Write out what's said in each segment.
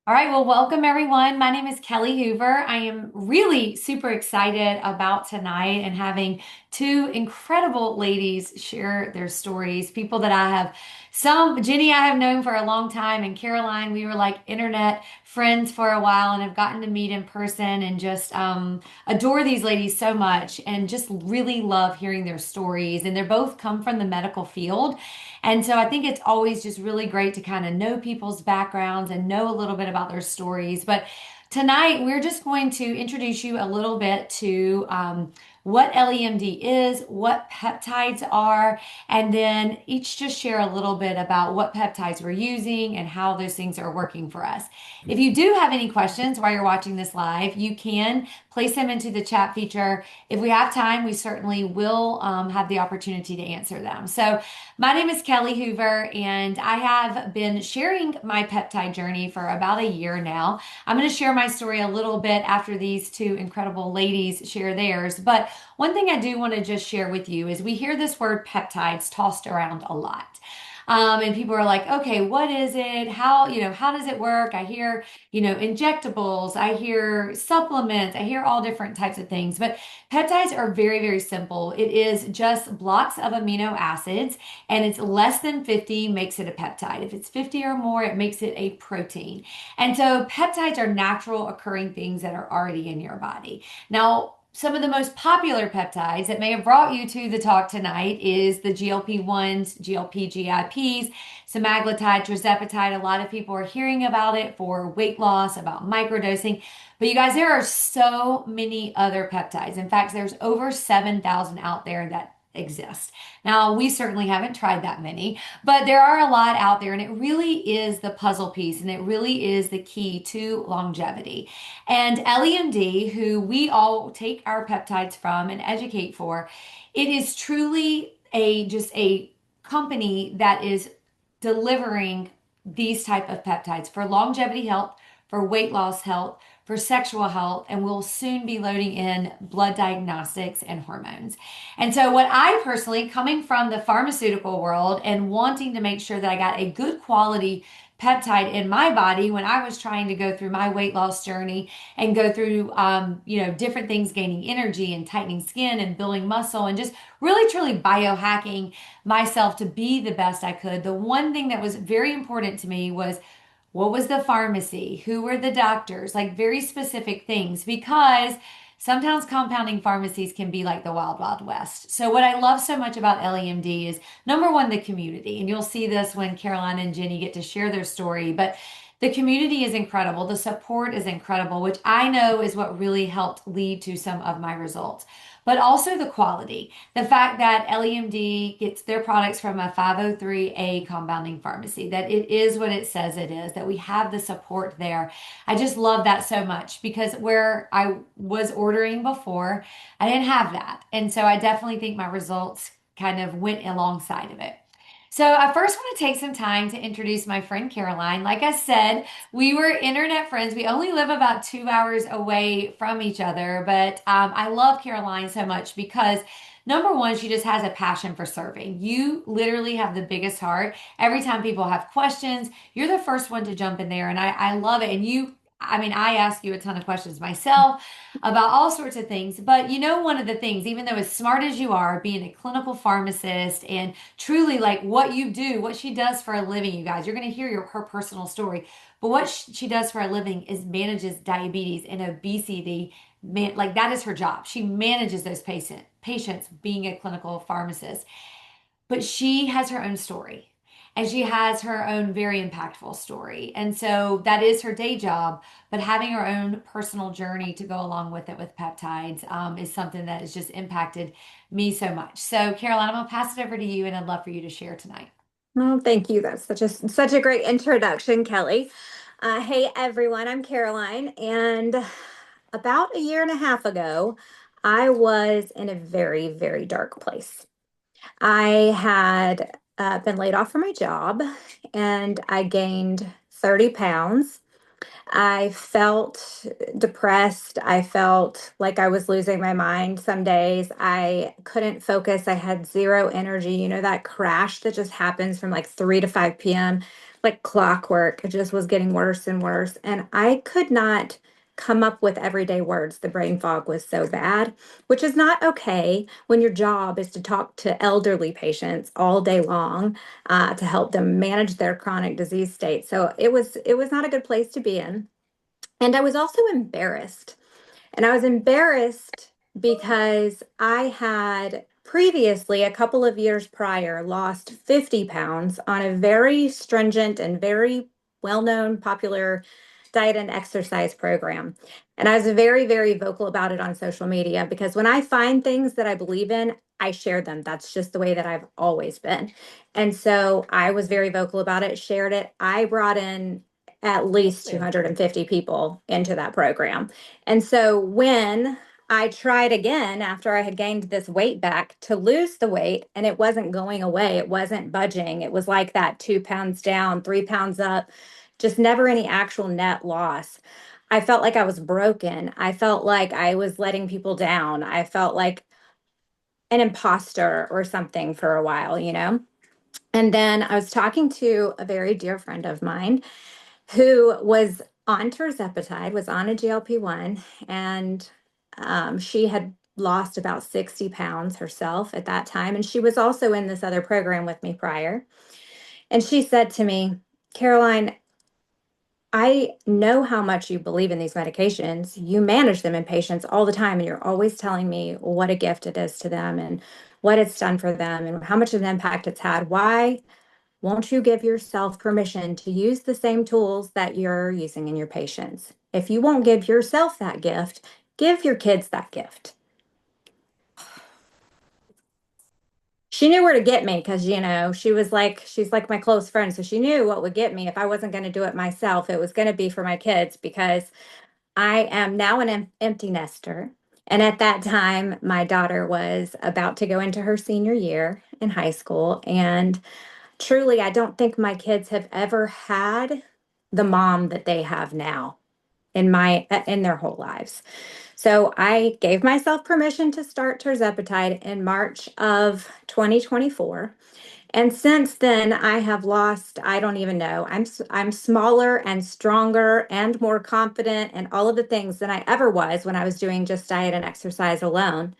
All right, well, welcome everyone. My name is Kelly Hoover. I am really super excited about tonight and having two incredible ladies share their stories. People that I have, Jenny, I have known for a long time, and Caroline, we were like internet friends for a while and have gotten to meet in person and just adore these ladies so much and just really love hearing their stories. And they're both come from the medical field. And so I think it's always just really great to kind of know people's backgrounds and know a little bit about their stories. But tonight, we're just going to introduce you a little bit to what LEMD is, what peptides are, and then each just share a little bit about what peptides we're using and how those things are working for us. If you do have any questions while you're watching this live, you can place them into the chat feature. If we have time, we certainly will have the opportunity to answer them. So, my name is Kelly Hoover, and I have been sharing my peptide journey for about a year now. I'm going to share my story a little bit after these two incredible ladies share theirs. But one thing I do want to just share with you is we hear this word peptides tossed around a lot. And people are like, okay, what is it? How does it work? I hear, injectables, I hear supplements, I hear all different types of things. But peptides are very, very simple. It is just blocks of amino acids, and it's less than 50 makes it a peptide. If it's 50 or more, it makes it a protein. And so peptides are natural occurring things that are already in your body. Now, some of the most popular peptides that may have brought you to the talk tonight is the GLP-1s, GLP-GIPs, semaglutide, tirzepatide. A lot of people are hearing about it for weight loss, about microdosing. But you guys, there are so many other peptides. In fact, there's over 7,000 out there that exist. Now, we certainly haven't tried that many, but there are a lot out there, and it really is the puzzle piece, and it really is the key to longevity. And LEMD, who we all take our peptides from and educate for, it is truly a company that is delivering these type of peptides for longevity health, for weight loss health, for sexual health, and we'll soon be loading in blood diagnostics and hormones. And so, what I personally, coming from the pharmaceutical world and wanting to make sure that I got a good quality peptide in my body when I was trying to go through my weight loss journey and go through, different things, gaining energy and tightening skin and building muscle and just really truly biohacking myself to be the best I could. The one thing that was very important to me was what was the pharmacy? Who were the doctors? Like very specific things because sometimes compounding pharmacies can be like the wild, wild west. So, what I love so much about LEMD is number one, the community. And you'll see this when Caroline and Jenny get to share their story. But the community is incredible. The support is incredible, which I know is what really helped lead to some of my results. But also the quality. The fact that LEMD gets their products from a 503A compounding pharmacy, that it is what it says it is, that we have the support there. I just love that so much because where I was ordering before, I didn't have that. And so I definitely think my results kind of went alongside of it. So I first want to take some time to introduce my friend Caroline. Like I said, we were internet friends. We only live about 2 hours away from each other, but I love Caroline so much because number one, she just has a passion for serving. You literally have the biggest heart. Every time people have questions, you're the first one to jump in there, and I love it. And I ask you a ton of questions myself about all sorts of things. But one of the things, even though as smart as you are, being a clinical pharmacist and truly like what you do, what she does for a living, you guys, you're going to hear her personal story. But what she does for a living is manages diabetes and obesity. Like that is her job. She manages those patients being a clinical pharmacist. But she has her own story. And she has her own very impactful story. And so that is her day job. But having her own personal journey to go along with it with peptides is something that has just impacted me so much. So, Caroline, I'm going to pass it over to you, and I'd love for you to share tonight. Well, thank you. That's such a great introduction, Kelly. Hey everyone, I'm Caroline, and about a year and a half ago, I was in a very, very dark place. I had been laid off from my job, and I gained 30 pounds. I felt depressed. I felt like I was losing my mind some days. I couldn't focus. I had zero energy. You know, that crash that just happens from like 3 to 5 p.m. like clockwork. It just was getting worse and worse. And I could not come up with everyday words. The brain fog was so bad, which is not okay when your job is to talk to elderly patients all day long to help them manage their chronic disease state. So it was not a good place to be in. And I was also embarrassed. And I was embarrassed because I had previously, a couple of years prior, lost 50 pounds on a very stringent and very well known, popular diet and exercise program. And I was very, very vocal about it on social media because when I find things that I believe in, I share them. That's just the way that I've always been. And so I was very vocal about it, shared it. I brought in at least 250 people into that program. And so when I tried again after I had gained this weight back to lose the weight, and it wasn't going away, it wasn't budging. It was like that 2 pounds down, 3 pounds up, just never any actual net loss. I felt like I was broken. I felt like I was letting people down. I felt like an imposter or something for a while, you know? And then I was talking to a very dear friend of mine who was on tirzepatide, was on a GLP-1, and she had lost about 60 pounds herself at that time. And she was also in this other program with me prior. And she said to me, Caroline, I know how much you believe in these medications. You manage them in patients all the time, and you're always telling me what a gift it is to them and what it's done for them and how much of an impact it's had. Why won't you give yourself permission to use the same tools that you're using in your patients? If you won't give yourself that gift, give your kids that gift. She knew where to get me because, she's like my close friend. So she knew what would get me if I wasn't going to do it myself. It was going to be for my kids because I am now an empty nester. And at that time, my daughter was about to go into her senior year in high school. And truly, I don't think my kids have ever had the mom that they have now in their whole lives. So I gave myself permission to start tirzepatide in March of 2024. And since then, I have lost, I don't even know. I'm smaller and stronger and more confident and all of the things than I ever was when I was doing just diet and exercise alone.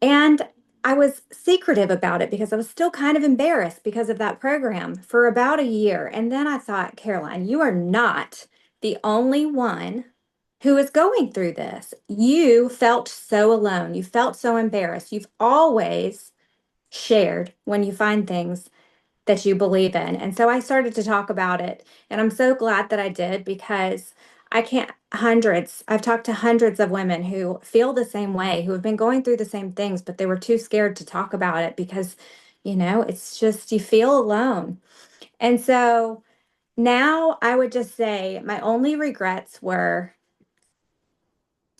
And I was secretive about it because I was still kind of embarrassed because of that program for about a year. And then I thought, Caroline, you are not the only one who is going through this. You felt so alone. You felt so embarrassed. You've always shared when you find things that you believe in. And so I started to talk about it. And I'm so glad that I did because I can't, I've talked to hundreds of women who feel the same way, who have been going through the same things, but they were too scared to talk about it because, it's just you feel alone. And so now I would just say my only regrets were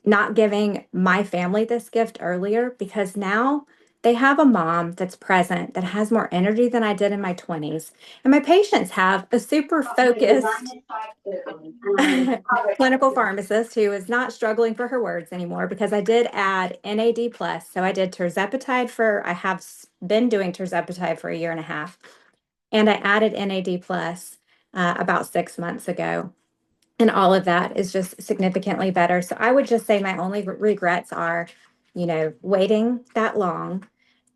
not giving my family this gift earlier because now they have a mom that's present that has more energy than I did in my 20s. And my patients have a super focused clinical pharmacist who is not struggling for her words anymore because I did add NAD plus. So I did tirzepatide I have been doing tirzepatide for a year and a half. And I added NAD plus about 6 months ago. And all of that is just significantly better. So I would just say my only regrets are, waiting that long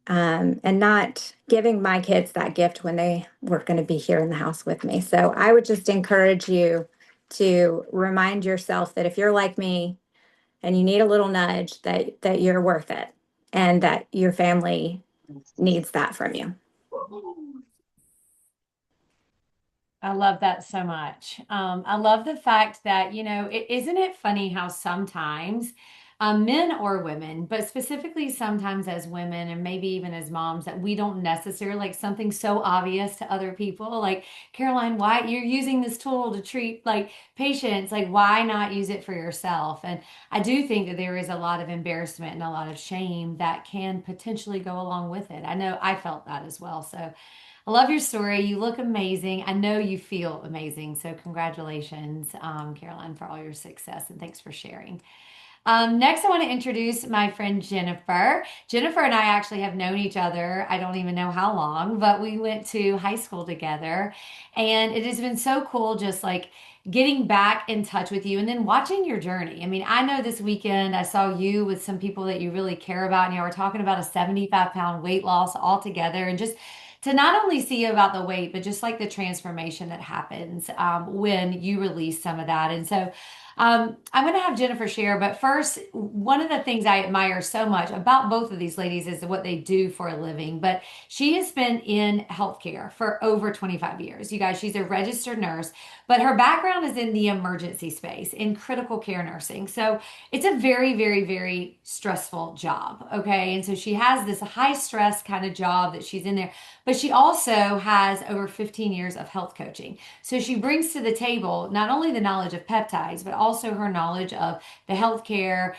and not giving my kids that gift when they were going to be here in the house with me. So I would just encourage you to remind yourself that if you're like me and you need a little nudge, that you're worth it and that your family needs that from you. I love that so much. I love the fact that, isn't it funny how sometimes men or women, but specifically sometimes as women and maybe even as moms, that we don't necessarily like something so obvious to other people. Like, Caroline, why you're using this tool to treat like patients, like, why not use it for yourself? And I do think that there is a lot of embarrassment and a lot of shame that can potentially go along with it. I know I felt that as well. So, I love your story. You look amazing. I know you feel amazing. So, congratulations, Caroline, for all your success and thanks for sharing. Next, I want to introduce my friend Jennifer. Jennifer and I actually have known each other, I don't even know how long, but we went to high school together. And it has been so cool just like getting back in touch with you and then watching your journey. I mean, I know this weekend I saw you with some people that you really care about, and you were talking about a 75-pound weight loss all together, and just to not only see about the weight, but just like the transformation that happens when you release some of that. And so, I'm going to have Jennifer share, but first, one of the things I admire so much about both of these ladies is what they do for a living. But she has been in healthcare for over 25 years. You guys, she's a registered nurse, but her background is in the emergency space, in critical care nursing. So it's a very, very, very stressful job. Okay. And so she has this high stress kind of job that she's in there, but she also has over 15 years of health coaching. So she brings to the table not only the knowledge of peptides, but also her knowledge of the healthcare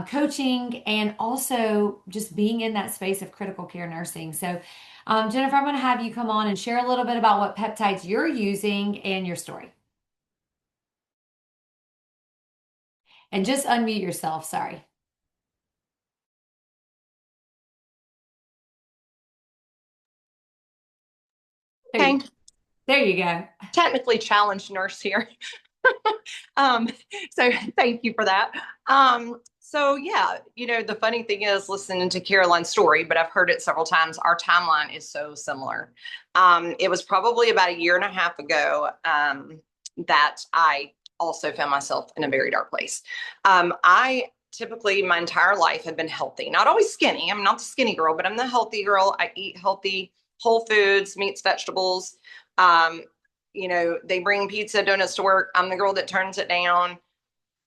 coaching, and also just being in that space of critical care nursing. So, Jennifer, I'm going to have you come on and share a little bit about what peptides you're using and your story. And just unmute yourself. Sorry. There you, Okay, there you go. technically challenged nurse here. um, so thank you for that. So yeah, the funny thing is listening to Caroline's story, but I've heard it several times. Our timeline is so similar. It was probably about a year and a half ago that I also found myself in a very dark place. I typically my entire life have been healthy, not always skinny. I'm not the skinny girl, but I'm the healthy girl. I eat healthy, whole foods, meats, vegetables. Um, they bring pizza, donuts to work. I'm the girl that turns it down.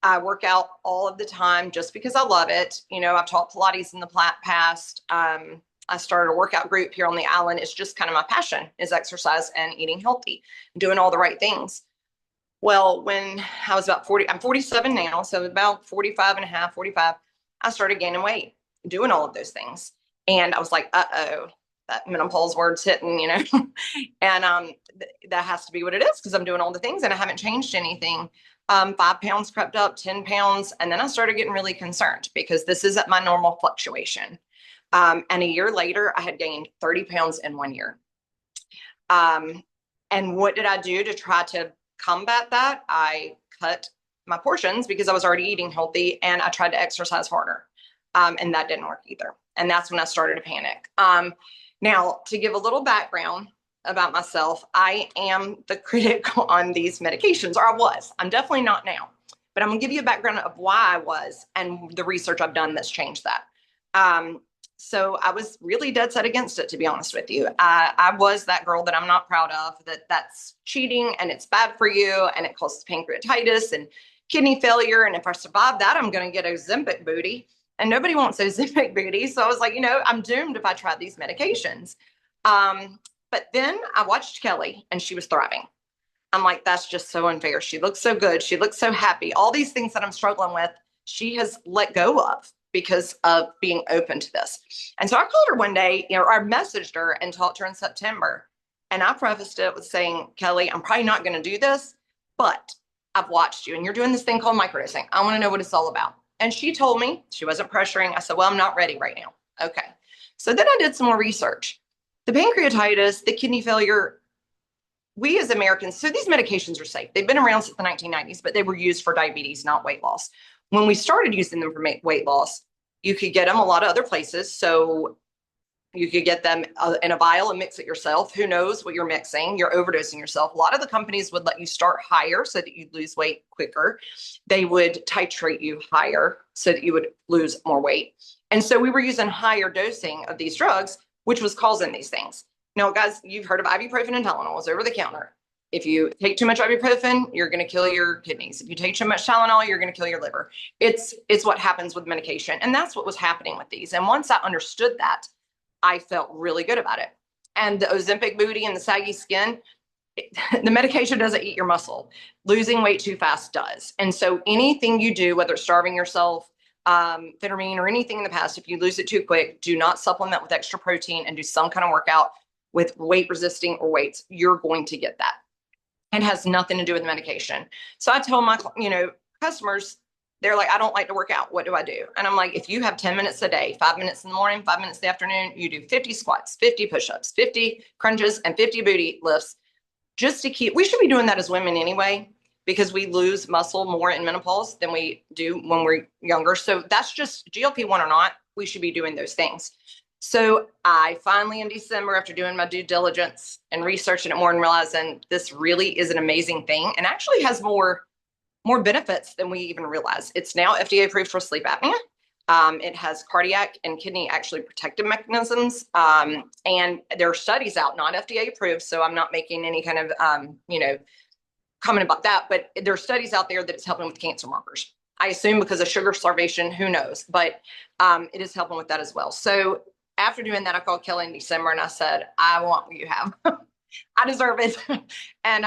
I work out all of the time just because I love it. I've taught Pilates in the past. I started a workout group here on the island. It's just kind of my passion is exercise and eating healthy, doing all the right things. Well, when I was about 40, I'm 47 now. So about 45 and a half, 45, I started gaining weight, doing all of those things. And I was like, uh-oh, that menopause word's hitting, and that has to be what it is because I'm doing all the things and I haven't changed anything. 5 pounds crept up, 10 pounds. And then I started getting really concerned because this isn't my normal fluctuation. And a year later, I had gained 30 pounds in 1 year. Um, and what did I do to try to combat that? I cut my portions because I was already eating healthy, and I tried to exercise harder. And that didn't work either. And that's when I started to panic. Now, to give a little background about myself, I am the critic on these medications, or I was. I'm definitely not now. But I'm going to give you a background of why I was and the research I've done that's changed that. So I was really dead set against it, to be honest with you. I was that girl that I'm not proud of, that's cheating and it's bad for you and it causes pancreatitis and kidney failure. And if I survive that, I'm going to get Ozempic booty. And nobody wants Ozempic booty. So I was like, I'm doomed if I try these medications. But then I watched Kelly and she was thriving. I'm like, that's just so unfair. She looks so good. She looks so happy. All these things that I'm struggling with, she has let go of because of being open to this. And so I called her one day, I messaged her and talked to her in September. And I prefaced it with saying, Kelly, I'm probably not going to do this, but I've watched you and you're doing this thing called microdosing. I want to know what it's all about. And she told me, she wasn't pressuring. I said, well, I'm not ready right now. Okay. So then I did some more research. The pancreatitis, the kidney failure, we as Americans, so these medications are safe. They've been around since the 1990s, but they were used for diabetes, not weight loss. When we started using them for weight loss, you could get them a lot of other places. So you could get them in a vial and mix it yourself. Who knows what you're mixing? You're overdosing yourself. A lot of the companies would let you start higher so that you'd lose weight quicker. They would titrate you higher so that you would lose more weight. And so we were using higher dosing of these drugs, which was causing these things. Now, guys, you've heard of ibuprofen and Tylenol. It's over the counter. If you take too much ibuprofen, you're going to kill your kidneys. If you take too much Tylenol, you're going to kill your liver. It's what happens with medication. And that's what was happening with these. And once I understood that, I felt really good about it. And the Ozempic booty and the saggy skin, the medication doesn't eat your muscle. Losing weight too fast does. And so anything you do, whether it's starving yourself, phentermine or anything in the past, if you lose it too quick, do not supplement with extra protein and do some kind of workout with weight resisting or weights. You're going to get that. It has nothing to do with medication. So I tell my, customers, They're like, I don't like to work out. What do I do? And I'm like, if you have 10 minutes a day, 5 minutes in the morning, 5 minutes in the afternoon, you do 50 squats, 50 push-ups, 50 crunches, and 50 booty lifts just to keep, we should be doing that as women anyway, because we lose muscle more in menopause than we do when we're younger. So that's just GLP-1 or not, we should be doing those things. So I finally in December, after doing my due diligence and researching it more and realizing this really is an amazing thing and actually has more benefits than we even realize. It's now FDA approved for sleep apnea. It has cardiac and kidney actually protective mechanisms. And there are studies out, not FDA approved. So I'm not making any kind of, comment about that, but there are studies out there that it's helping with cancer markers. I assume because of sugar starvation, who knows, but it is helping with that as well. So after doing that, I called Kelly in December and I said, I want what you have. I deserve it. And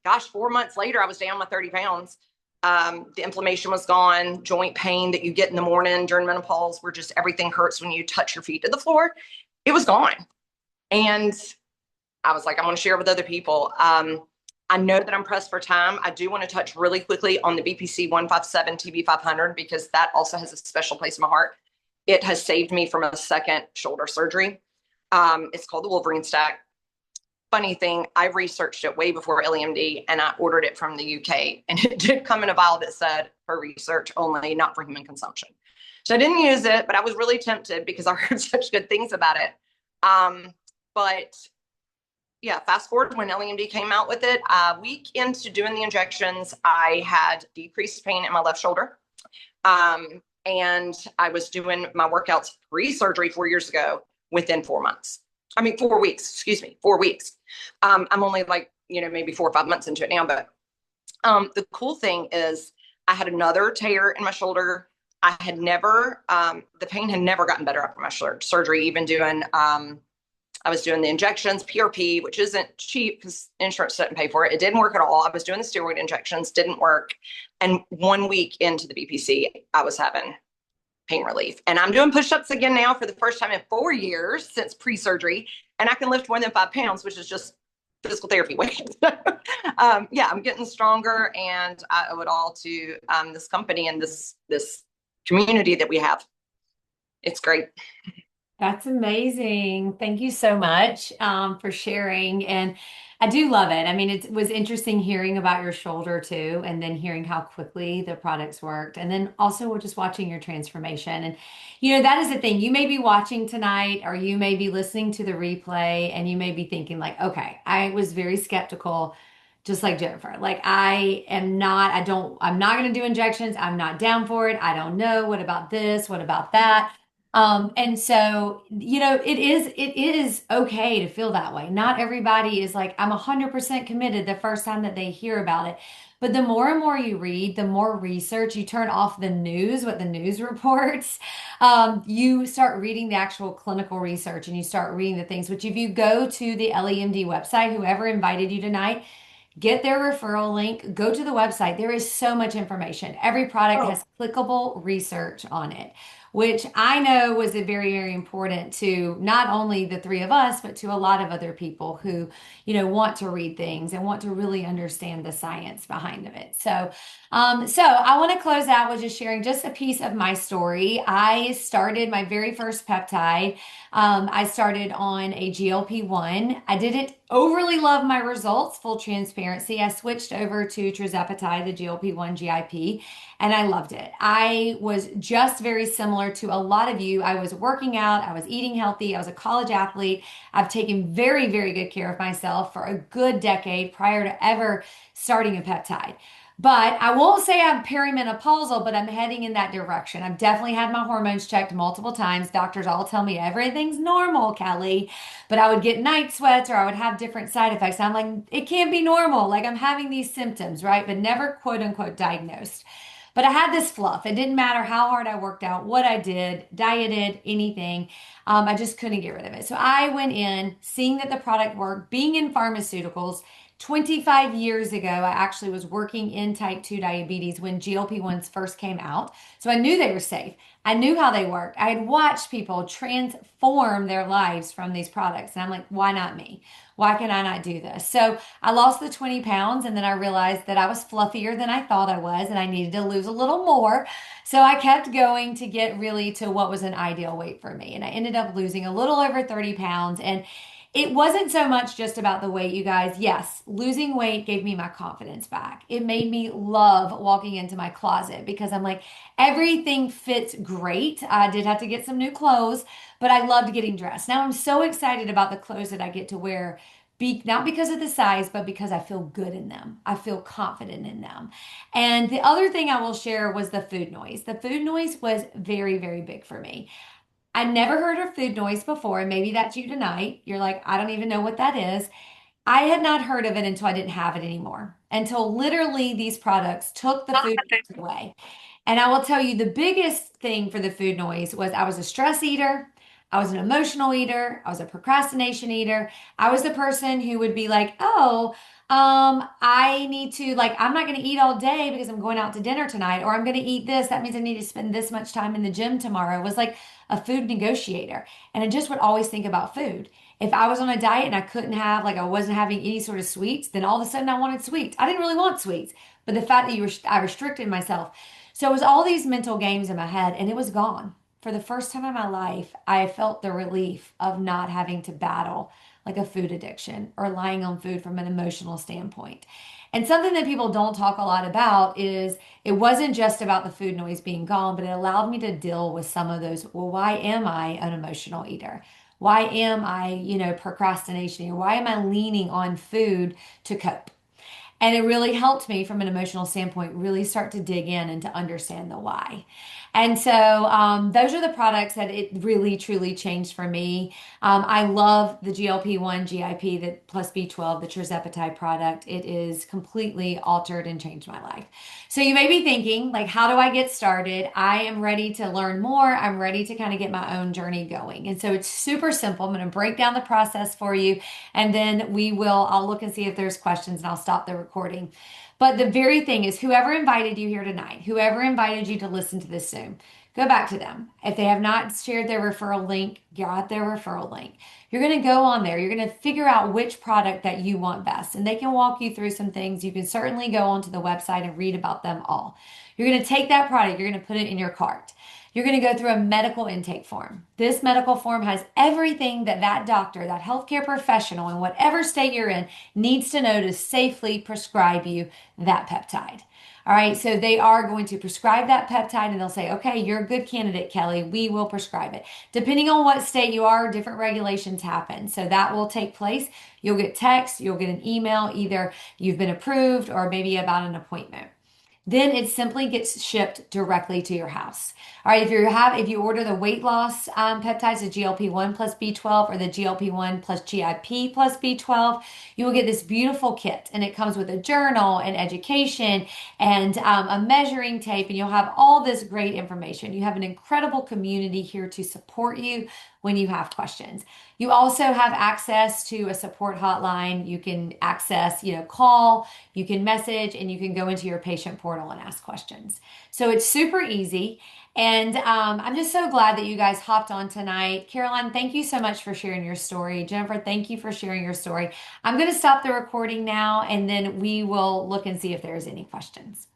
gosh, 4 months later, I was down my 30 pounds. The inflammation was gone, joint pain that you get in the morning during menopause, where just everything hurts when you touch your feet to the floor. It was gone. And I was like, I want to share with other people. I know that I'm pressed for time. I do want to touch really quickly on the BPC 157 TB 500 because that also has a special place in my heart. It has saved me from a second shoulder surgery. It's called the Wolverine Stack. Funny thing, I researched it way before LEMD and I ordered it from the UK and it did come in a vial that said for research only, not for human consumption. So I didn't use it, but I was really tempted because I heard such good things about it. But yeah, fast forward when LEMD came out with it, a week into doing the injections, I had decreased pain in my left shoulder. And I was doing my workouts pre-surgery 4 years ago within 4 months. 4 weeks, excuse me, 4 weeks. I'm only like, maybe 4 or 5 months into it now, but the cool thing is I had another tear in my shoulder. I had never, the pain had never gotten better after my surgery, even doing, I was doing the injections, PRP, which isn't cheap because insurance didn't pay for it. It didn't work at all. I was doing the steroid injections, didn't work. And 1 week into the BPC, I was having pain relief. And I'm doing push-ups again now for the first time in 4 years since pre-surgery. And I can lift more than 5 pounds, which is just physical therapy weight. Yeah, I'm getting stronger and I owe it all to this company and this community that we have. It's great. That's amazing. Thank you so much for sharing. And I do love it. I mean, it was interesting hearing about your shoulder too, and then hearing how quickly the products worked. And then also we're just watching your transformation. And, that is the thing. You may be watching tonight, or you may be listening to the replay, and you may be thinking, like, okay, I was very skeptical, just like Jennifer. Like, I'm not going to do injections. I'm not down for it. I don't know. What about this? What about that? And so, it is okay to feel that way. Not everybody is like, I'm 100% committed the first time that they hear about it. But the more and more you read, the more research, you turn off the news, what the news reports, you start reading the actual clinical research and you start reading the things, which if you go to the LEMD website, whoever invited you tonight, get their referral link, go to the website. There is so much information. Every product Oh, has clickable research on it, which I know was a very, very important to not only the three of us, but to a lot of other people who, want to read things and want to really understand the science behind of it. So I want to close out with just sharing just a piece of my story. I started my very first peptide. I started on a GLP-1. I didn't overly love my results, full transparency. I switched over to tirzepatide, the GLP-1 GIP, and I loved it. I was just very similar to a lot of you. I was working out, I was eating healthy, I was a college athlete. I've taken very, very good care of myself for a good decade prior to ever starting a peptide. But I won't say I'm perimenopausal, but I'm heading in that direction. I've definitely had my hormones checked multiple times. Doctors all tell me everything's normal, Kelly. But I would get night sweats or I would have different side effects. I'm like, it can't be normal. Like I'm having these symptoms, right? But never quote unquote diagnosed. But I had this fluff. It didn't matter how hard I worked out, what I did, dieted, anything. I just couldn't get rid of it. So I went in, seeing that the product worked, being in pharmaceuticals. 25 years ago, I actually was working in type 2 diabetes when GLP-1s first came out. So I knew they were safe. I knew how they worked. I had watched people transform their lives from these products. And I'm like, why not me? Why can I not do this? So I lost the 20 pounds and then I realized that I was fluffier than I thought I was and I needed to lose a little more. So I kept going to get really to what was an ideal weight for me. And I ended up losing a little over 30 pounds. And it wasn't so much just about the weight, you guys. Yes, losing weight gave me my confidence back. It made me love walking into my closet because I'm like, everything fits great. I did have to get some new clothes, but I loved getting dressed. Now I'm so excited about the clothes that I get to wear. Not because of the size, but because I feel good in them. I feel confident in them. And the other thing I will share was the food noise. The food noise was very, very big for me. I never heard of food noise before, and maybe that's you tonight. You're like, I don't even know what that is. I had not heard of it until I didn't have it anymore, until literally these products took the food noise away. And I will tell you the biggest thing for the food noise was I was a stress eater. I was an emotional eater. I was a procrastination eater. I was the person who would be like, oh, I need to, like, I'm not going to eat all day because I'm going out to dinner tonight, or I'm going to eat this. That means I need to spend this much time in the gym tomorrow. It was like a food negotiator. And I just would always think about food. If I was on a diet and I couldn't have, like, I wasn't having any sort of sweets, then all of a sudden I wanted sweets. I didn't really want sweets, but the fact that I restricted myself. So it was all these mental games in my head, and it was gone. For the first time in my life, I felt the relief of not having to battle like a food addiction or lying on food from an emotional standpoint. And something that people don't talk a lot about is it wasn't just about the food noise being gone, but it allowed me to deal with some of those. Well, why am I an emotional eater? Why am I, procrastinating? Or why am I leaning on food to cope? And it really helped me from an emotional standpoint, really start to dig in and to understand the why. And so those are the products that it really truly changed for me. I love the GLP-1 GIP, the plus B12, the tirzepatide product. It is completely altered and changed my life. So you may be thinking, like, how do I get started? I am ready to learn more. I'm ready to kind of get my own journey going. And so it's super simple. I'm going to break down the process for you, and then I'll look and see if there's questions and I'll stop the recording. But the very thing is, whoever invited you here tonight, whoever invited you to listen to this Zoom, go back to them. If they have not shared their referral link, got their referral link. You're going to go on there. You're going to figure out which product that you want best. And they can walk you through some things. You can certainly go onto the website and read about them all. You're going to take that product, you're going to put it in your cart. You're going to go through a medical intake form. This medical form has everything that doctor, that healthcare professional in whatever state you're in needs to know to safely prescribe you that peptide. All right, so they are going to prescribe that peptide and they'll say, okay, you're a good candidate, Kelly. We will prescribe it. Depending on what state you are, different regulations happen. So that will take place. You'll get text, you'll get an email, either you've been approved or maybe about an appointment. Then it simply gets shipped directly to your house. All right, if you order the weight loss peptides, the GLP-1 plus B12 or the GLP-1 plus GIP plus B12, you will get this beautiful kit, and it comes with a journal and education and a measuring tape, and you'll have all this great information. You have an incredible community here to support you when you have questions. You also have access to a support hotline. You can access, call, you can message, and you can go into your patient portal and ask questions. So it's super easy. And I'm just so glad that you guys hopped on tonight. Caroline, thank you so much for sharing your story. Jennifer, thank you for sharing your story. I'm going to stop the recording now, and then we will look and see if there's any questions.